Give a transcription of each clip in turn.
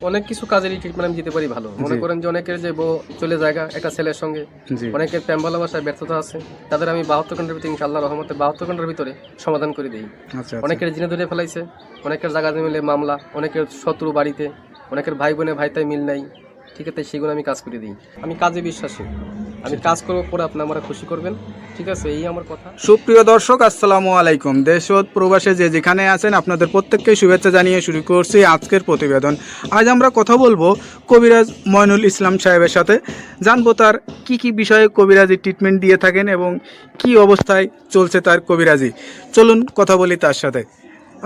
অনেক কিছু কাজেরই ট্রিটমেন্ট আমি দিতে পারি ভালো। মনে করেন যে অনেকের যে বউ চলে জায়গা একটা ছেলের সঙ্গে, অনেকের প্রেম ভালোবাসায় ব্যর্থতা আছে, তাদের আমি 72 ঘন্টার ভিতরে ইনশাআল্লাহ রহমতে 72 ঘন্টার ভিতরে সমাধান করে দিই। অনেকের জিনে ধরে ফেলাইছে, অনেকের জায়গা মিলে মামলা, অনেকের শত্রু বাড়িতে, অনেকের ভাই বোনে ভাইতাই মিল নাই, ঠিক আছে, সেগুলো আমি কাজ করে দিই। আমি কাজে বিশ্বাসী, আমি কাজ করবো পরে আপনি আমার খুশি করবেন, ঠিক আছে, এই আমার কথা। সুপ্রিয় দর্শক, আসসালামু আলাইকুম। দেশ ও প্রবাসে যে যেখানে আছেন আপনাদের প্রত্যেককে শুভেচ্ছা জানিয়ে শুরু করছি আজকের প্রতিবেদন। আজ আমরা কথা বলবো কবিরাজ মইনুল ইসলাম সাহেবের সাথে, জানবো তার কি কি বিষয়ে কবিরাজি ট্রিটমেন্ট দিয়ে থাকেন এবং কি অবস্থায় চলছে তার কবিরাজি। চলুন কথা বলি তার সাথে।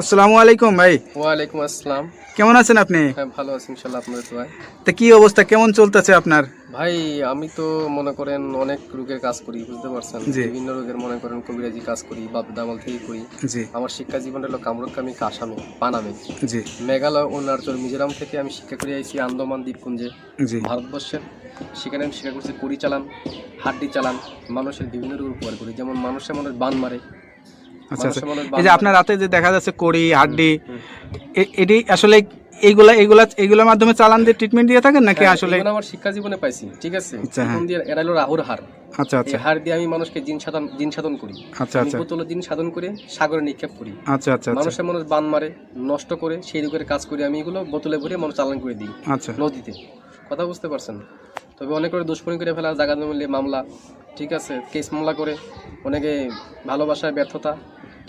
আসসালামু আলাইকুম ভাই। ওয়ালাইকুম আসসালাম। কেমন আছেন আপনি? হ্যাঁ, ভালো আছি ইনশাআল্লাহ, আপনাদের দোয়ায়। তা কি অবস্থা, কেমন চলতেছে আপনার? ভাই আমি তো মনে করেন অনেক রোগের কাজ করি, বুঝতে পারছেন, বিভিন্ন রোগের মনে করেন কবিরাজি কাজ করি, বাপ দামাল থেকে করি। আমার শিক্ষা জীবন হলো কামরুকামি, কাসামে, পানামে, মেঘালয়, অরুণাচল, মিজোরাম থেকে আমি শিক্ষা করে আইছি আন্দামান দ্বীপপুঞ্জে, ভারতবর্ষের। সেখানে আমি শিক্ষা করছি কুড়ি চালান, হাড্ডি চালান, মানুষের বিভিন্ন রোগ উপকার করি, যেমন মানুষের মনে বান মারে। আচ্ছা, এই যে আপনার রাতে যে দেখা যাচ্ছে কড়ি হাড্ডি, এটি আসলে এইগুলোর মাধ্যমে চালান দিয়ে ট্রিটমেন্ট দিয়ে থাকেন নাকি? আসলে আমার শিক্ষা জীবনে পাইছি, ঠিক আছে। এরা হলো রাহুর হার। আচ্ছা আচ্ছা, হার দিয়ে আমি মানুষকে জিন সাধন করি। আচ্ছা আচ্ছা, বোতলে জিন সাধন করে সাগরে নিক্ষেপ করি। আচ্ছা আচ্ছা, মানুষের মানুষ বান মারে, নষ্ট করে, সেই রোগের কাজ করি আমি, এগুলো বোতলে ভরে মানুষ চালান করে দিই। আচ্ছা, নদীতে। কথা বুঝতে পারছেন? তবে অনেক করে দুষ্কর্মী করে ফেলা, জায়গা জমিলে মামলা, ঠিক আছে, কেস মামলা করে, অনেকে ভালোবাসায় ব্যর্থতা,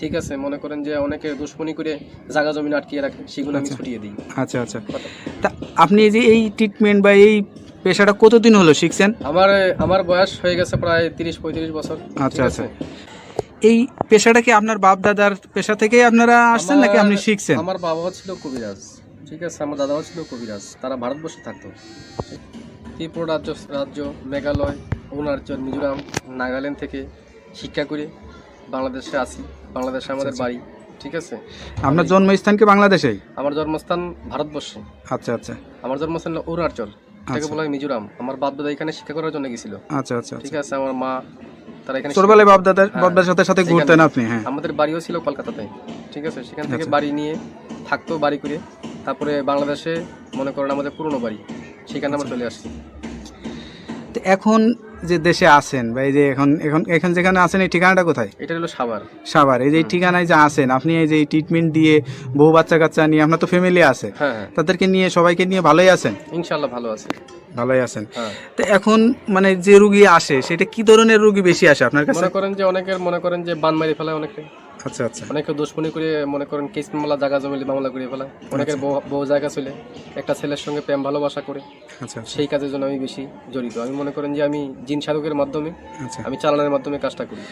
ঠিক আছে, মনে করেন যে অনেকে দুশ্মনী করে জায়গা জমি আটকিয়ে রাখে, সেগুলো আমি ছুটিয়ে দিই। আচ্ছা আচ্ছা, তা আপনি যে এই ট্রিটমেন্ট বা এই পেশাটা কতদিন হলো শিখছেন? আমার বয়স হয়ে গেছে প্রায় 30-35 বছর। আচ্ছা আচ্ছা, এই পেশাটা কি আপনার বাপ দাদার পেশা থেকে আপনারা আসছেন নাকি আপনি শিখছেন? আমার বাবাও ছিল কবিরাজ, ঠিক আছে, আমার দাদাও ছিল কবিরাজ, তারা ভারতবর্ষে থাকতো। ত্রিপুরা রাজ্য, মেঘালয়, অরুণাচল, মিজোরাম, নাগাল্যান্ড থেকে শিক্ষা করে বাংলাদেশে আসি। বাংলাদেশে আমাদের বাড়ি, ঠিক আছে। আপনার জন্মস্থান কি বাংলাদেশেই? আমার জন্মস্থান ভারতবর্ষে। আচ্ছা আচ্ছা, আমার জন্মস্থান অরুণাচল, এটাকে বলা হয় মিজোরাম। আমার বাপ দাদা এখানে শিক্ষা করার জন্য গেছিল। আচ্ছা আচ্ছা, ঠিক আছে। আমার মা, তারা এখানে ছোটবেলায় বাপ দাদার সাথে ঘুরতেন আপনি? হ্যাঁ, আমাদের বাড়িও ছিল কলকাতাতে, ঠিক আছে। সেখান থেকে বাড়ি নিয়ে থাকতো, বাড়ি করে তারপরে বাংলাদেশে মনে করেন আমাদের পুরনো বাড়ি, সেখানে আমরা চলে আসছি। এখন যে দেশে আছেন বা এই যে এখন যেখানে আছেন, এই ঠিকানাটা কোথায়? এটা হলো সাভার। এই যে ঠিকানায় যে আছেন আপনি, এই যে ট্রিটমেন্ট দিয়ে বউ বাচ্চা কাচ্চা নিয়ে, আপনার তো ফ্যামিলি আছে, তাদেরকে নিয়ে সবাইকে নিয়ে ভালোই আছেন? ইনশাআল্লাহ ভালো আছি। ভালোই আছেন। তো এখন মানে যে রোগী আসে, সেটা কি ধরনের রোগী বেশি আসে আপনার কাছে? মনে করেন যে অনেকের মনে করেন যে বান মারি ফেলায় অনেকে। আচ্ছা আচ্ছা, অনেকে দুশ্মনী করে মনে করেন কেস মামলা, জায়গা জমিলে মামলা করে ফেলায়। অনেকের বউ জায়গা চলে একটা ছেলের সঙ্গে প্রেম ভালোবাসা করে। আচ্ছা, সেই কাজের জন্য আমি বেশি জড়িত। আমি মনে করেন যে আমি জিন সাধকের মাধ্যমে, আমি চালানোর মাধ্যমে কাজটা করি।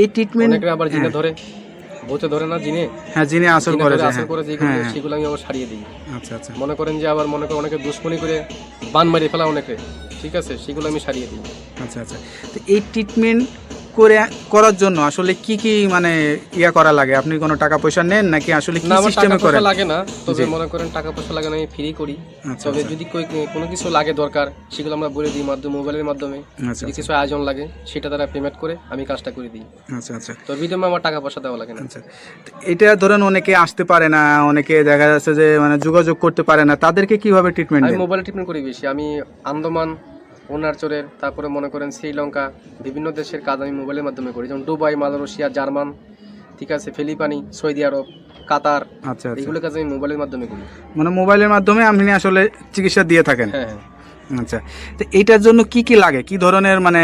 এই ট্রিটমেন্ট অনেকে আবার জিনে ধরে, ভূতে ধরে না, জিনে, হ্যাঁ, জিনে আসর করে সেগুলো আমি আবার ছাড়িয়ে দিই। আচ্ছা আচ্ছা, মনে করেন যে আবার মনে করেন অনেকে দুশ্মনী করে বান মারি ফেলা অনেকে, ঠিক আছে, সেগুলো আমি ছাড়িয়ে দিই। আচ্ছা আচ্ছা, তো এই ট্রিটমেন্ট করার জন্য আসলে কি কি মানে করা লাগে? আপনি কোনো টাকা পয়সা নেন নাকি আসলে কি সিস্টেমে করেন? লাগে না, তবে মনে করেন টাকা পয়সা লাগে না, আমি ফ্রি করি। তবে যদি কোনো কিছু লাগে দরকার, সেগুলো আমরা বলে দিই মোবাইলের মাধ্যমে। যদি কিছু আয়োজন লাগে, সেটা তারা পেমেন্ট করে আমি কাজটা করে দিই। আচ্ছা আচ্ছা, তো বিদমে আমার টাকা পয়সা দেওয়া লাগে না। আচ্ছা, এটা ধরেন অনেকে আসতে পারে না, অনেকে দেখা যাচ্ছে যে মানে যোগাযোগ করতে পারে না, তাদেরকে কিভাবে ট্রিটমেন্ট দেন? আমি মোবাইলে ট্রিটমেন্ট করি বেশি। আমি আন্দামান, অরুণাচলের, তারপরে মনে করেন শ্রীলঙ্কা, বিভিন্ন দেশের কাজ আমি মোবাইলের মাধ্যমে করি, যেমন দুবাই, মালয়েশিয়া, জার্মান, ঠিক আছে, ফিলিপাইনি, সৌদি আরব, কাতার। আচ্ছা, এগুলো কাজ আমি মোবাইলের মাধ্যমে করি। মানে মোবাইলের মাধ্যমে আপনি আসলে চিকিৎসা দিয়ে থাকেন? হ্যাঁ। আচ্ছা, তো এইটার জন্য কি কি লাগে, কি ধরনের মানে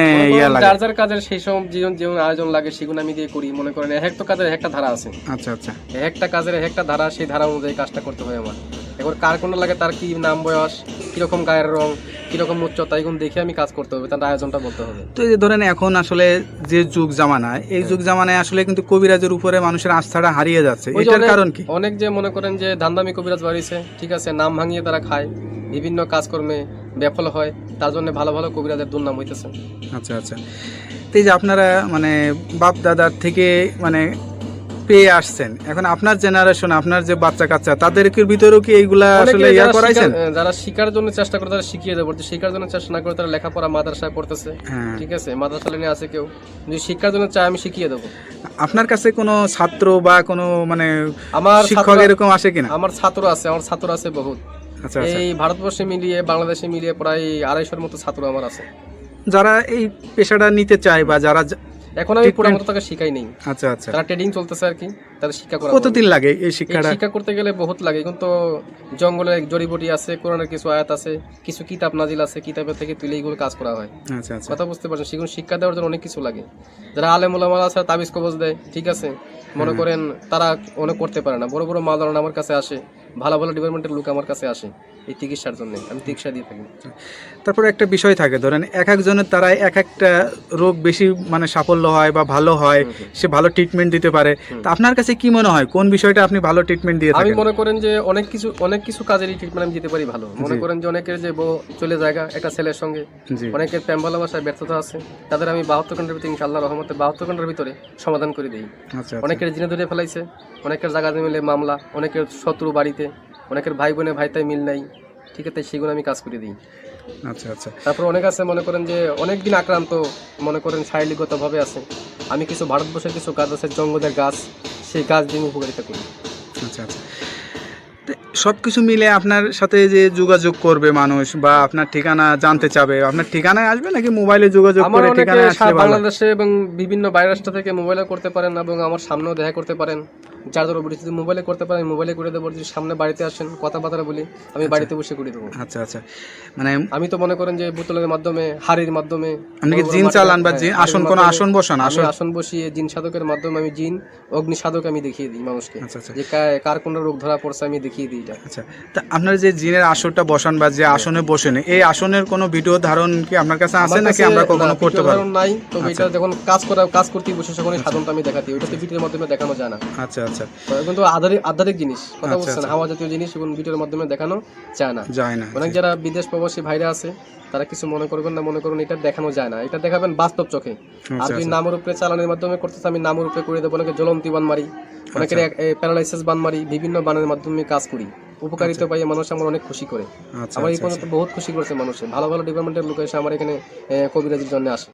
যার যার কাজের সেই সব যেমন আয়োজন লাগে, সেগুলো আমি দিয়ে করি। মনে করেন এক কাজের একটা ধারা আছে। আচ্ছা আচ্ছা, একটা কাজের একটা ধারা, সেই ধারা অনুযায়ী কাজটা করতে হয় আমার। এবার কার কোনটা লাগে, তার কি নাম, বয়স, কিরকম গায়ের রং, কিরকম উচ্চতা, এগুলো দেখে আমি কাজ করতে হবে, তার আয়োজনটা বলতে হবে। তো এই যে ধরেন এখন আসলে যে যুগ জামানায়, এই যুগ জামানায় আসলে কিন্তু কবিরাজের উপরে মানুষের আস্থাটা হারিয়ে যাচ্ছে, এটার কারণ কি? অনেক যে মনে করেন যে ধান্দামি কবিরাজ বাড়িছে, ঠিক আছে, নাম ভাঙিয়ে তারা খায়, বিভিন্ন কাজকর্মে বিফল হয়, তার জন্য ভালো ভালো কবিরাজের দুর্নাম হইতেছে। আচ্ছা আচ্ছা, তো এই যে আপনারা মানে বাপ দাদার থেকে মানে পেয়ে আসছেন, এখন আপনার জেনারেশন, আপনার যে বাচ্চা কাচ্চা, তাদেরকে ভিতরেও কি এইগুলা আসলে করাইছেন? যারা শিকার জন্য চেষ্টা করে তারা শিখিয়ে দেবো, শিকার জন্য চেষ্টা না করে তারা লেখাপড়া মাদ্রাসায় পড়তেছে, ঠিক আছে, মাদ্রাসা লাইনে আছে কেউ, যদি শিক্ষার জন্য চায় আমি শিখিয়ে দেবো। আপনার কাছে কোনো ছাত্র বা কোনো মানে আমার শিক্ষক এরকম আসে কিনা? আমার ছাত্র আছে বহুত। আচ্ছা আচ্ছা। এই ভারতবর্ষে মিলিয়ে বাংলাদেশে মিলিয়ে প্রায় 250-র মতো ছাত্র আমার আছে। যারা এই পেশাটা নিতে চায় বা যারা এখন আমি পুরো মতো তাকে শিখাই নেই। আচ্ছা আচ্ছা। তারা ট্রেডিং চলতেছে আর কি, তাদের শিক্ষা করা। কতদিন লাগে এই শিক্ষাটা? শিক্ষা করতে গেলে বহুত লাগে, কিন্তু জঙ্গলে জড়িবুটি আছে, কোরআনের কিছু আয়াত আছে, কিছু কিতাব নাজিল আছে, কিতাবের থেকে তুলে এইগুলো কাজ করা হয়। আচ্ছা আচ্ছা। কথা বুঝতে পারছেন? সেগুলো শিক্ষা দেওয়ার জন্য অনেক কিছু লাগে। যারা আলেম ওলামা আছে তাবিজ কবজ দেয়, ঠিক আছে, মনে করেন তারা অনেক করতে পারে না। বড় বড় মাওলানা আমার কাছে আসে, ভালো ভালো ডিপার্টমেন্টের লোক আমার কাছে আসে এই চিকিৎসার জন্য, আমি চিকিৎসা দিয়ে থাকি। তারপরে একটা বিষয় থাকে, ধরেন এক একজনের তারা এক একটা রোগ বেশি মানে সাফল্য হয় বা ভালো হয়, সে ভালো ট্রিটমেন্ট দিতে পারে। তা আপনার কাছে কি মনে হয় কোন বিষয়টা আপনি ভালো ট্রিটমেন্ট দিয়ে আমি থাকেন? মনে করেন যে অনেক কিছু কাজেরই ট্রিটমেন্ট আমি দিতে পারি ভালো। মনে করেন যে অনেকের যে বউ চলে জায়গা একটা ছেলের সঙ্গে, জি। অনেকের প্রেম ভালোবাসায় ব্যর্থতা আছে, তাদের আমি 72 ঘন্টার ভিতরে ইনশাআল্লাহ রহমতে 72 ঘন্টার ভিতরে সমাধান করে দিই। আচ্ছা। অনেকের জিনে ধরে ফেলাইছে, অনেকের জায়গা মিলে মামলা, অনেকের শত্রু বাড়িতে, অনেকের ভাই বোনে ভাইতাই মিল নাই, ঠিক আছে, সেগুলো আমি কাজ করে দিই। আচ্ছা আচ্ছা। তারপর অনেক আছে মনে করেন যে অনেক দিন আক্রান্ত, মনে করেন শারীরিকগতভাবে আছে, আমি কিছু ভারতবর্ষের কিছু গাছ আছে, জঙ্গলের গাছ, সেই গাছ দিয়ে আমি উপকারিতা করি। আচ্ছা আচ্ছা। সব কিছু মিলে আপনার সাথে যে যোগাযোগ করবে মানুষ বা আপনার ঠিকানা জানতে চাবে, আপনার ঠিকানায় আসবে নাকি মোবাইলে যোগাযোগ আমার করে অনেকে ঠিকানায় আসলে ভালো? বাংলাদেশে এবং বিভিন্ন বাইরের রাষ্ট্র থেকে মোবাইলে করতে পারেন এবং আমার সামনেও দেখা করতে পারেন। যার ধরো যদি মোবাইলে করতে পারেন মোবাইলে করে দেবো, যদি সামনে বাড়িতে আসেন কথাবার্তা বলি, আমি বাড়িতে বসে করে দেবো। আচ্ছা আচ্ছা। মানে আমি তো মনে করেন যে বোতলের মাধ্যমে, হাড়ির মাধ্যমে আপনি কি জিন চালান বা জিন আসন কোন আসন বসান? আমি আসন বসিয়ে জিন সাধকের মাধ্যমে আমি জিন অগ্নি সাধক আমি দেখিয়ে দিই মানুষকে। আচ্ছা আচ্ছা। যে কার কোন রোগ ধরা পড়ছে আমি দেখিয়ে দিই এটা। আচ্ছা, তা আপনার যে জিনের আসনটা বসান বা যে আসনে বসেন, এই আসনের কোনো ভিডিও ধারণ কি আপনার কাছে আছে নাকি আমরা কখনো করতে পারবো? নাই, তবে এটা যখন কাজ করতে বসে তখন সাধনটা আমি দেখাতে, ওইটা তো ভিডিওর মাধ্যমে দেখানো যায় না। আচ্ছা আচ্ছা। কিন্তু আধ্যাত্মিক জিনিস, কথা বলছেন, হাওয়া জাতীয় জিনিস এবং ভিডিওর মাধ্যমে দেখানো যায় না। অনেক যারা বিদেশ প্রবাসী ভাইরা আছে তারা কিছু মনে করবেন না, মনে করুন এটা দেখানো যায় না, এটা দেখাবেন বাস্তব চোখে। আর যদি নামের উপরে চালানোর মাধ্যমে করতেছে, আমি নামের উপরে করে দেবো। অনেকে জ্বলন্তি বান মারি, অনেকের প্যারালাইসিস বান মারি, বিভিন্ন বানের মাধ্যমে কাজ করি, উপকারিতা পাই, মানুষ আমার অনেক খুশি করে। আমার এই পর্যন্ত বহুত খুশি করেছে মানুষ, ভালো ভালো ডিপার্টমেন্টের লোক এসে আমার এখানে কবিরাজির জন্য আসে।